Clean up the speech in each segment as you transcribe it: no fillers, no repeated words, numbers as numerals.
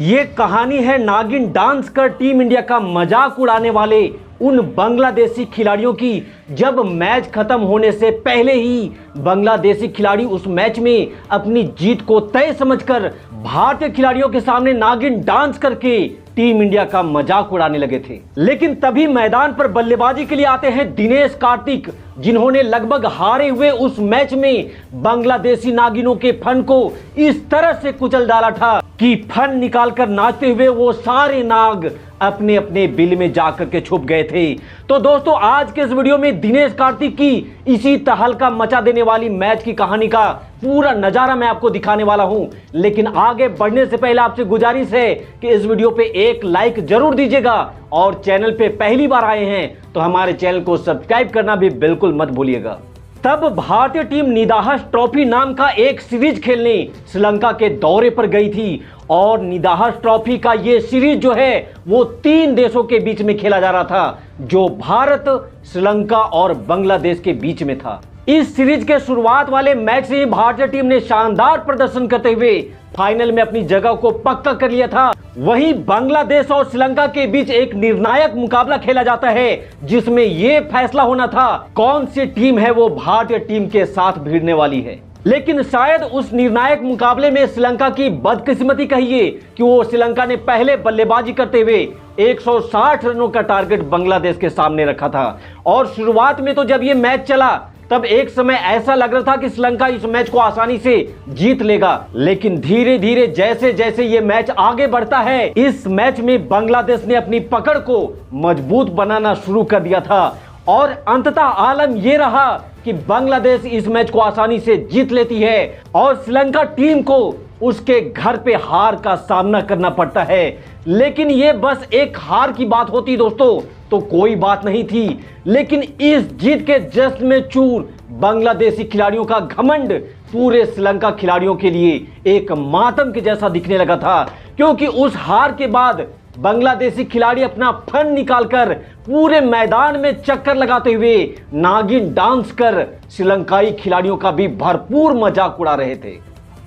ये कहानी है नागिन डांस कर टीम इंडिया का मजाक उड़ाने वाले उन बांग्लादेशी खिलाड़ियों की, जब मैच खत्म होने से पहले ही बांग्लादेशी खिलाड़ी उस मैच में अपनी जीत को तय समझकर भारतीय खिलाड़ियों के सामने नागिन डांस करके टीम इंडिया का मजाक उड़ाने लगे थे। लेकिन तभी मैदान पर बल्लेबाजी के लिए आते हैं दिनेश कार्तिक, जिन्होंने लगभग हारे हुए उस मैच में बांग्लादेशी नागिनों के फन को इस तरह से कुचल डाला था कि फन निकालकर नाचते हुए वो सारे नाग अपने अपने बिल में जाकर के छुप गए थे। तो दोस्तों, आज के इस वीडियो में दिनेश कार्तिक की इसी तहलका मचा देने वाली मैच की कहानी का पूरा नजारा मैं आपको दिखाने वाला हूं। लेकिन आगे बढ़ने से पहले आपसे गुजारिश है कि इस वीडियो पे एक लाइक जरूर दीजिएगा और चैनल पे पहली बार आए हैं तो हमारे चैनल को सब्सक्राइब करना भी बिल्कुल मत भूलिएगा। तब भारतीय टीम निदाहस ट्रॉफी नाम का एक सीरीज खेलने श्रीलंका के दौरे पर गई थी और निदाहस ट्रॉफी का ये सीरीज जो है वो 3 देशों के बीच में खेला जा रहा था, जो भारत, श्रीलंका और बांग्लादेश के बीच में था। इस सीरीज के शुरुआत वाले मैच से ही भारतीय टीम ने शानदार प्रदर्शन करते हुए फाइनल में अपनी जगह को पक्का कर लिया था। वहीं बांग्लादेश और श्रीलंका के बीच एक निर्णायक मुकाबला खेला जाता है, जिसमें यह फैसला होना था कौन सी टीम है वो भारतीय टीम के साथ भिड़ने वाली है। लेकिन शायद उस निर्णायक मुकाबले में श्रीलंका की बदकिस्मती कहिए कि वो श्रीलंका ने पहले बल्लेबाजी करते हुए 160 रनों का टारगेट बांग्लादेश के सामने रखा था। और शुरुआत में तो जब ये मैच चला तब एक समय ऐसा लग रहा था कि श्रीलंका इस मैच को आसानी से जीत लेगा, लेकिन धीरे धीरे जैसे जैसे ये मैच आगे बढ़ता है, इस मैच में बांग्लादेश ने अपनी पकड़ को मजबूत बनाना शुरू कर दिया था और अंततः आलम ये रहा कि बांग्लादेश इस मैच को आसानी से जीत लेती है और श्रीलंका टीम को उसके घर पे हार का सामना करना पड़ता है। लेकिन ये बस एक हार की बात होती दोस्तों तो कोई बात नहीं थी, लेकिन इस जीत के जश्न में चूर बांग्लादेशी खिलाड़ियों का घमंड पूरे श्रीलंका खिलाड़ियों के लिए एक मातम के जैसा दिखने लगा था, क्योंकि उस हार के बाद बांग्लादेशी खिलाड़ी अपना फन निकालकर पूरे मैदान में चक्कर लगाते हुए नागिन डांस कर श्रीलंकाई खिलाड़ियों का भी भरपूर मजाक उड़ा रहे थे।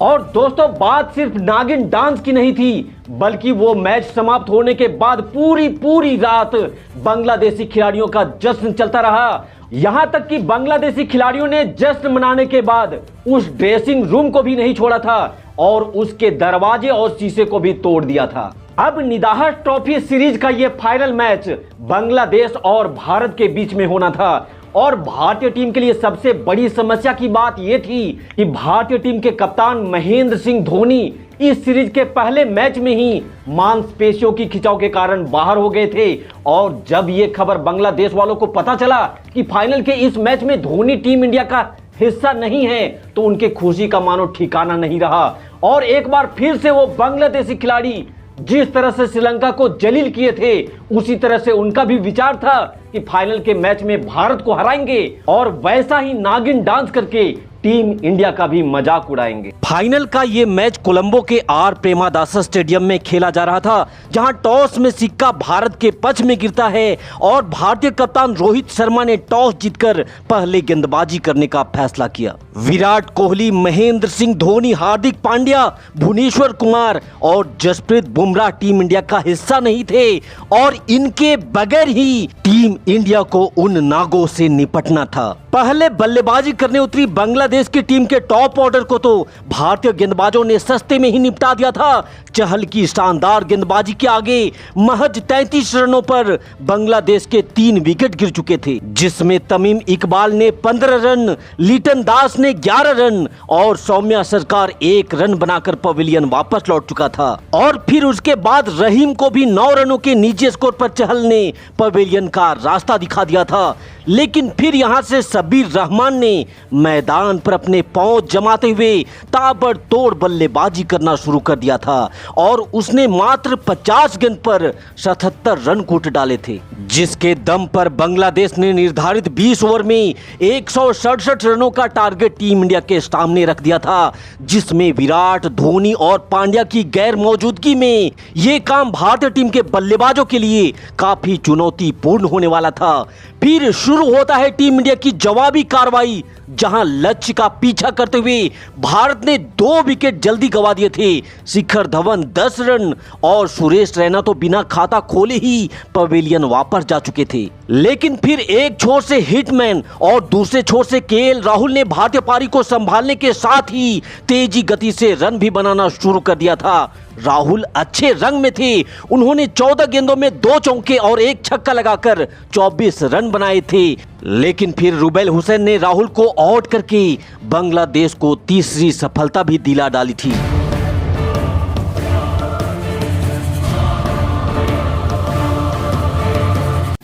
और दोस्तों, बात सिर्फ नागिन डांस की नहीं थी, बल्कि वो मैच समाप्त होने के बाद पूरी रात बांग्लादेशी खिलाड़ियों का जश्न चलता रहा। यहां तक कि बांग्लादेशी खिलाड़ियों ने जश्न मनाने के बाद उस ड्रेसिंग रूम को भी नहीं छोड़ा था और उसके दरवाजे और शीशे को भी तोड़ दिया था। अब निदाहस ट्रॉफी सीरीज का ये फाइनल मैच बांग्लादेश और भारत के बीच में होना था और भारतीय टीम के लिए सबसे बड़ी समस्या की बात यह थी कि भारतीय टीम के कप्तान महेंद्र सिंह धोनी इस सीरीज के पहले मैच में ही मांसपेशियों की खिंचाव के कारण बाहर हो गए थे। और जब ये खबर बांग्लादेश वालों को पता चला कि फाइनल के इस मैच में धोनी टीम इंडिया का हिस्सा नहीं है तो उनके खुशी का मानो ठिकाना नहीं रहा और एक बार फिर से वो बांग्लादेशी खिलाड़ी जिस तरह से श्रीलंका को जलील किए थे उसी तरह से उनका भी विचार था कि फाइनल के मैच में भारत को हराएंगे और वैसा ही नागिन डांस करके टीम इंडिया का भी मजाक उड़ाएंगे। फाइनल का ये मैच कोलंबो के आर प्रेमादासा स्टेडियम में खेला जा रहा था, जहां टॉस में सिक्का भारत के पक्ष में गिरता है और भारतीय कप्तान रोहित शर्मा ने टॉस जीतकर पहले गेंदबाजी करने का फैसला किया। विराट कोहली, महेंद्र सिंह धोनी, हार्दिक पांड्या, भुवनेश्वर कुमार और जसप्रीत बुमराह टीम इंडिया का हिस्सा नहीं थे और इनके बगैर ही टीम इंडिया को उन नागों से निपटना था। पहले बल्लेबाजी करने उतरी बांग्लादेश की टीम के टॉप ऑर्डर को तो भारतीय गेंदबाजों ने सस्ते में ही निपटा दिया था। चहल की शानदार गेंदबाजी के आगे महज 33 रनों पर बांग्लादेश के 3 विकेट गिर चुके थे, जिसमें तमीम इकबाल ने 15 रन, लिटन दास ने 11 रन और सौम्या सरकार 1 रन बनाकर पवेलियन वापस लौट चुका था। और फिर उसके बाद रहीम को भी 9 रनों के निजी स्कोर पर चहल ने पवेलियन का रास्ता दिखा दिया था। लेकिन फिर यहां से सबीर रहमान ने मैदान पर अपने पांव जमाते हुए ताबड़तोड़ बल्लेबाजी करना शुरू कर दिया था और उसने मात्र 50 गेंद पर 77 रन कूट डाले थे, जिसके दम पर बांग्लादेश ने निर्धारित 20 ओवर में 167 रनों का टारगेट टीम इंडिया के सामने रख दिया था, जिसमें विराट, धोनी और पांड्या की गैर मौजूदगी में ये काम भारतीय टीम के बल्लेबाजों के लिए काफी चुनौतीपूर्ण होने वाला था। फिर शुरू होता है टीम इंडिया की जवाबी कार्रवाई जहां लक्ष्य का पीछा करते हुए भारत ने 2 विकेट जल्दी गंवा दिए थे। शिखर धवन 10 रन और सुरेश रैना तो बिना खाता खोले ही पवेलियन वापस जा चुके थे। लेकिन फिर एक छोर से हिटमैन और दूसरे छोर से केएल राहुल ने भारतीय पारी को संभालने के साथ ही तेजी गति से रन भी बनाना शुरू कर दिया था। राहुल अच्छे रंग में थे। उन्होंने 14 गेंदों में 2 चौके और 1 छक्का लगाकर 24 रन बनाए थे। लेकिन फिर रुबेल हुसैन ने राहुल को आउट करके बांग्लादेश को तीसरी सफलता भी दिला डाली थी।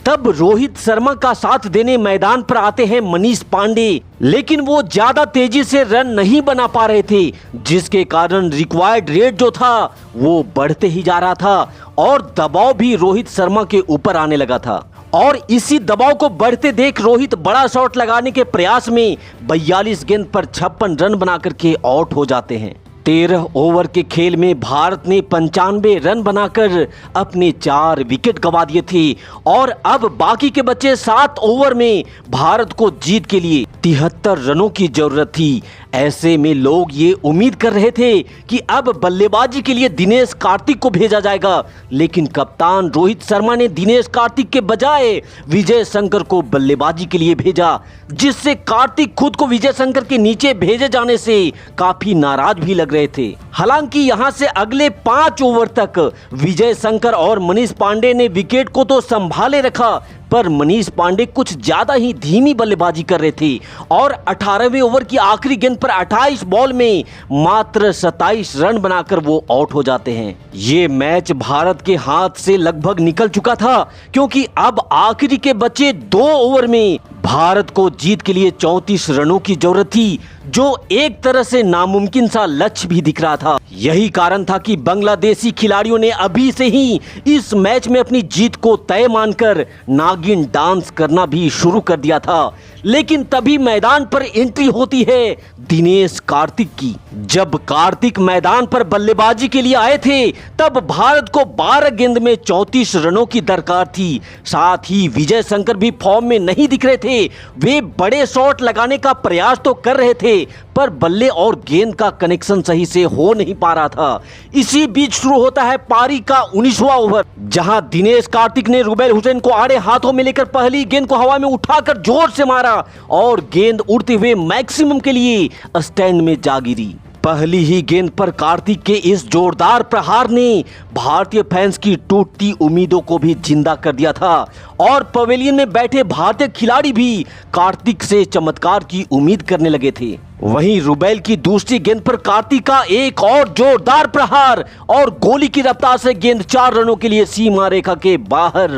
तब रोहित शर्मा का साथ देने मैदान पर आते हैं मनीष पांडे, लेकिन वो ज्यादा तेजी से रन नहीं बना पा रहे थे, जिसके कारण रिक्वायर्ड रेट जो था वो बढ़ते ही जा रहा था और दबाव भी रोहित शर्मा के ऊपर आने लगा था। और इसी दबाव को बढ़ते देख रोहित बड़ा शॉट लगाने के प्रयास में 42 गेंद पर 56 रन बना करके आउट हो जाते हैं। 13 ओवर के खेल में भारत ने 95 रन बनाकर अपने 4 विकेट गंवा दिए थे और अब बाकी के बचे 7 ओवर में भारत को जीत के लिए 73 रनों की जरूरत थी। ऐसे में लोग ये उम्मीद कर रहे थे कि अब बल्लेबाजी के लिए दिनेश कार्तिक को भेजा जाएगा, लेकिन कप्तान रोहित शर्मा ने दिनेश कार्तिक के बजाय विजय शंकर को बल्लेबाजी के लिए भेजा, जिससे कार्तिक खुद को विजय शंकर के नीचे भेजे जाने से काफी नाराज भी लग रहे थे। हालांकि यहां से अगले 5 ओवर तक विजय शंकर और मनीष पांडे ने विकेट को तो संभाले रखा, पर मनीष पांडे कुछ ज्यादा ही धीमी बल्लेबाजी कर रहे थे और 18वें ओवर की आखिरी गेंद पर 28 बॉल में मात्र 27 रन बनाकर वो आउट हो जाते हैं। ये मैच भारत के हाथ से लगभग निकल चुका था, क्योंकि अब आखिरी के बचे 2 ओवर में भारत को जीत के लिए 34 रनों की जरूरत थी, जो एक तरह से नामुमकिन सा लक्ष्य भी दिख रहा था। यही कारण था कि बांग्लादेशी खिलाड़ियों ने अभी से ही इस मैच में अपनी जीत को तय मानकर नागिन डांस करना भी शुरू कर दिया था। लेकिन तभी मैदान पर एंट्री होती है दिनेश कार्तिक की। जब कार्तिक मैदान पर बल्लेबाजी के लिए आए थे, तब भारत को 12 गेंद में 34 रनों की दरकार थी। साथ ही विजय शंकर भी फॉर्म में नहीं दिख रहे थे। वे बड़े शॉट लगाने का प्रयास तो कर रहे थे, पर बल्ले और गेंद का कनेक्शन सही से हो नहीं पा रहा था। इसी बीच शुरू होता है पारी का 19वां ओवर, जहां दिनेश कार्तिक ने रुबेल हुसैन को आड़े हाथों में लेकर पहली गेंद को हवा में उठाकर जोर से मारा और गेंद उड़ते हुए मैक्सिमम के लिए स्टैंड में जा गिरी। पहली ही गेंद पर कार्तिक के इस जोरदार प्रहार ने भारतीय फैंस की टूटती उम्मीदों को भी जिंदा कर दिया था और पवेलियन में बैठे भारतीय खिलाड़ी भी कार्तिक से चमत्कार की उम्मीद करने लगे थे। वहीं रुबेल की दूसरी गेंद पर कार्तिक का एक और जोरदार प्रहार और गोली की रफ्तार से गेंद 4 रनों के लिए सीमा रेखा के बाहर।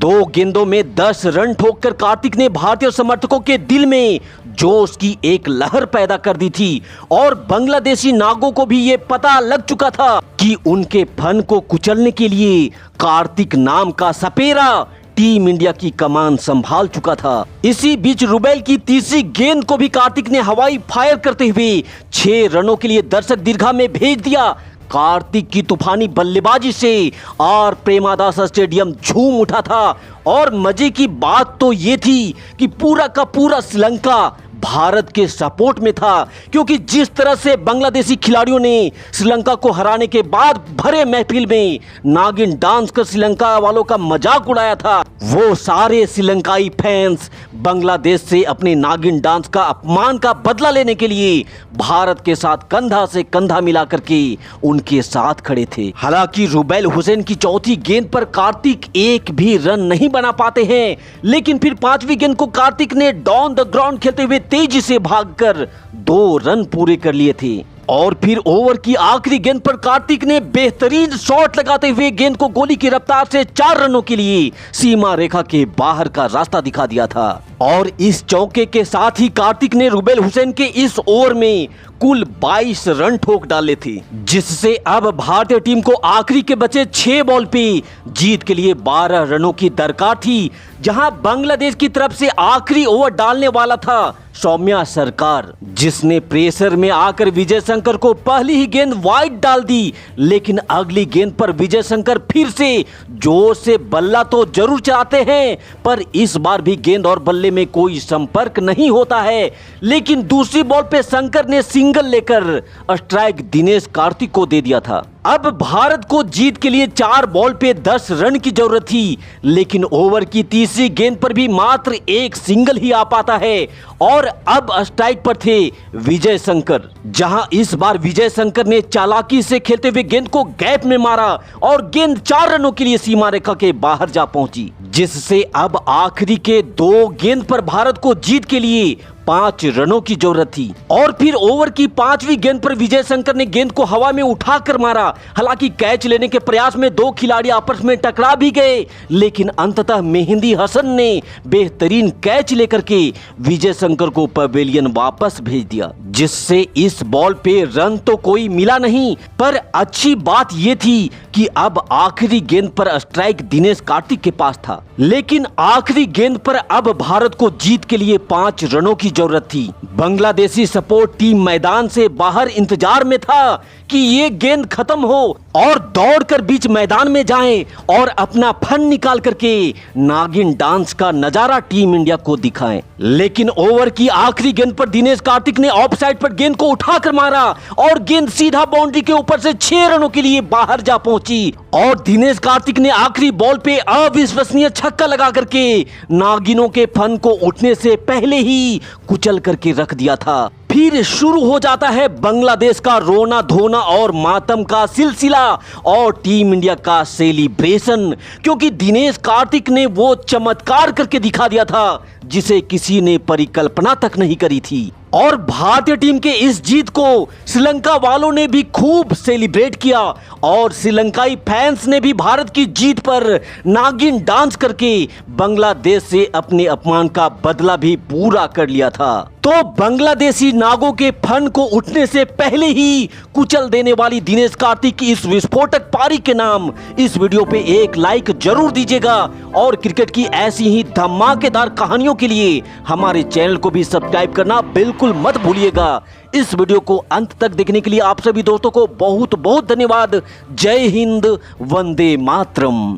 2 गेंदों में 10 रन ठोककर कार्तिक ने भारतीय समर्थकों के दिल में जोश की एक लहर पैदा कर दी थी और बांग्लादेशी नागों को भी ये पता लग चुका था कि उनके फन को कुचलने के लिए कार्तिक नाम का सपेरा टीम इंडिया की कमान संभाल चुका था। इसी बीच रुबेल की तीसरी गेंद को भी कार्तिक ने हवाई फायर करते हुए 6 रनों के लिए दर्शक दीर्घा में भेज दिया। कार्तिक की तूफानी बल्लेबाजी से आर प्रेमादास स्टेडियम झूम उठा था और मजे की बात तो ये थी कि पूरा का पूरा श्रीलंका भारत के सपोर्ट में था, क्योंकि जिस तरह से बांग्लादेशी खिलाड़ियों ने श्रीलंका को हराने के बाद भरे महफिल में नागिन डांस कर श्रीलंका वालों का मजाक उड़ाया था, वो सारे श्रीलंकाई फैंस बांग्लादेश से अपने नागिन डांस का अपमान का बदला लेने के लिए भारत के साथ कंधा से कंधा मिला करके उनके साथ खड़े थे। हालांकि रुबेल हुसैन की चौथी गेंद पर कार्तिक एक भी रन नहीं बना पाते हैं, लेकिन फिर 5वीं गेंद को कार्तिक ने डाउन द ग्राउंड खेलते हुए तेजी से भागकर 2 रन पूरे कर लिए थे। और फिर ओवर की आखिरी गेंद पर कार्तिक ने बेहतरीन शॉट लगाते हुए गेंद को गोली की रफ्तार से 4 रनों के लिए सीमा रेखा के बाहर का रास्ता दिखा दिया था। और इस चौके के साथ ही कार्तिक ने रुबेल हुसैन के इस ओवर में कुल 22 रन ठोक डाले थे, जिससे अब भारतीय टीम को आखिरी के बचे 6 बॉल पे जीत के लिए 12 रनों की दरकार थी। जहां बांग्लादेश की तरफ से आखिरी ओवर डालने वाला था सौम्या सरकार, जिसने प्रेशर में आकर विजय शंकर को पहली ही गेंद वाइड डाल दी। लेकिन अगली गेंद पर विजय शंकर फिर से जोर से बल्ला तो जरूर चाहते हैं, पर इस बार भी गेंद और बल्ले बल्ले में कोई संपर्क नहीं होता है, लेकिन दूसरी बॉल पे शंकर ने सिंगल लेकर स्ट्राइक दिनेश कार्तिक को दे दिया था। अब भारत को जीत के लिए 4 बॉल पे 10 रन की जरूरत थी, लेकिन ओवर की तीसरी गेंद पर भी मात्र एक सिंगल ही आ पाता है और अब स्ट्राइक पर थे विजय शंकर। जहां इस बार विजय शंकर ने चालाकी से खेलते हुए गेंद को गैप में मारा और गेंद 4 रनों के लिए सीमा रेखा के बाहर जा पहुंची, जिससे अब आखिरी के 2 गेंद पर भारत को जीत के लिए 5 रनों की जरूरत थी। और फिर ओवर की 5वीं गेंद पर विजय शंकर ने गेंद को हवा में उठाकर मारा। हालांकि कैच लेने के प्रयास में 2 खिलाड़ी आपस में टकरा भी गए, लेकिन अंततः मेहंदी हसन ने बेहतरीन कैच लेकर के विजय शंकर को पवेलियन वापस भेज दिया, जिससे इस बॉल पे रन तो कोई मिला नहीं, पर अच्छी बात यह थी कि अब आखिरी गेंद पर स्ट्राइक दिनेश कार्तिक के पास था। लेकिन आखिरी गेंद पर अब भारत को जीत के लिए 5 रनों की जरूरत थी। बांग्लादेशी सपोर्ट टीम मैदान से बाहर इंतजार में था कि ये गेंद खत्म हो और दौड़कर बीच मैदान में जाएं और अपना फन निकाल करके नागिन डांस का नजारा टीम इंडिया को दिखाएं। लेकिन ओवर की आखिरी गेंद पर दिनेश कार्तिक ने ऑफ साइड पर गेंद को उठाकर मारा और गेंद सीधा बाउंड्री के ऊपर से 6 रनों के लिए बाहर जा पहुंची और दिनेश कार्तिक ने आखिरी बॉल पे अविश्वसनीय छक्का लगा करके नागिनों के फन को उठने से पहले ही कुचल करके रख दिया था। फिर शुरू हो जाता है बांग्लादेश का रोना धोना और मातम का सिलसिला और टीम इंडिया का सेलिब्रेशन, क्योंकि दिनेश कार्तिक ने वो चमत्कार करके दिखा दिया था जिसे किसी ने परिकल्पना तक नहीं करी थी। और भारतीय टीम के इस जीत को श्रीलंका वालों ने भी खूब सेलिब्रेट किया और श्रीलंकाई फैंस ने भी भारत की जीत पर नागिन डांस करके बांग्लादेश से अपने अपमान का बदला भी पूरा कर लिया था। तो बांग्लादेशी नागों के फन को उठने से पहले ही कुचल देने वाली दिनेश कार्तिक की इस विस्फोटक पारी के नाम इस वीडियो पे एक लाइक जरूर दीजिएगा और क्रिकेट की ऐसी ही धमाकेदार कहानियों के लिए हमारे चैनल को भी सब्सक्राइब करना बिल्कुल मत भूलिएगा। इस वीडियो को अंत तक देखने के लिए आप सभी दोस्तों को बहुत बहुत धन्यवाद। जय हिंद, वंदे मातरम।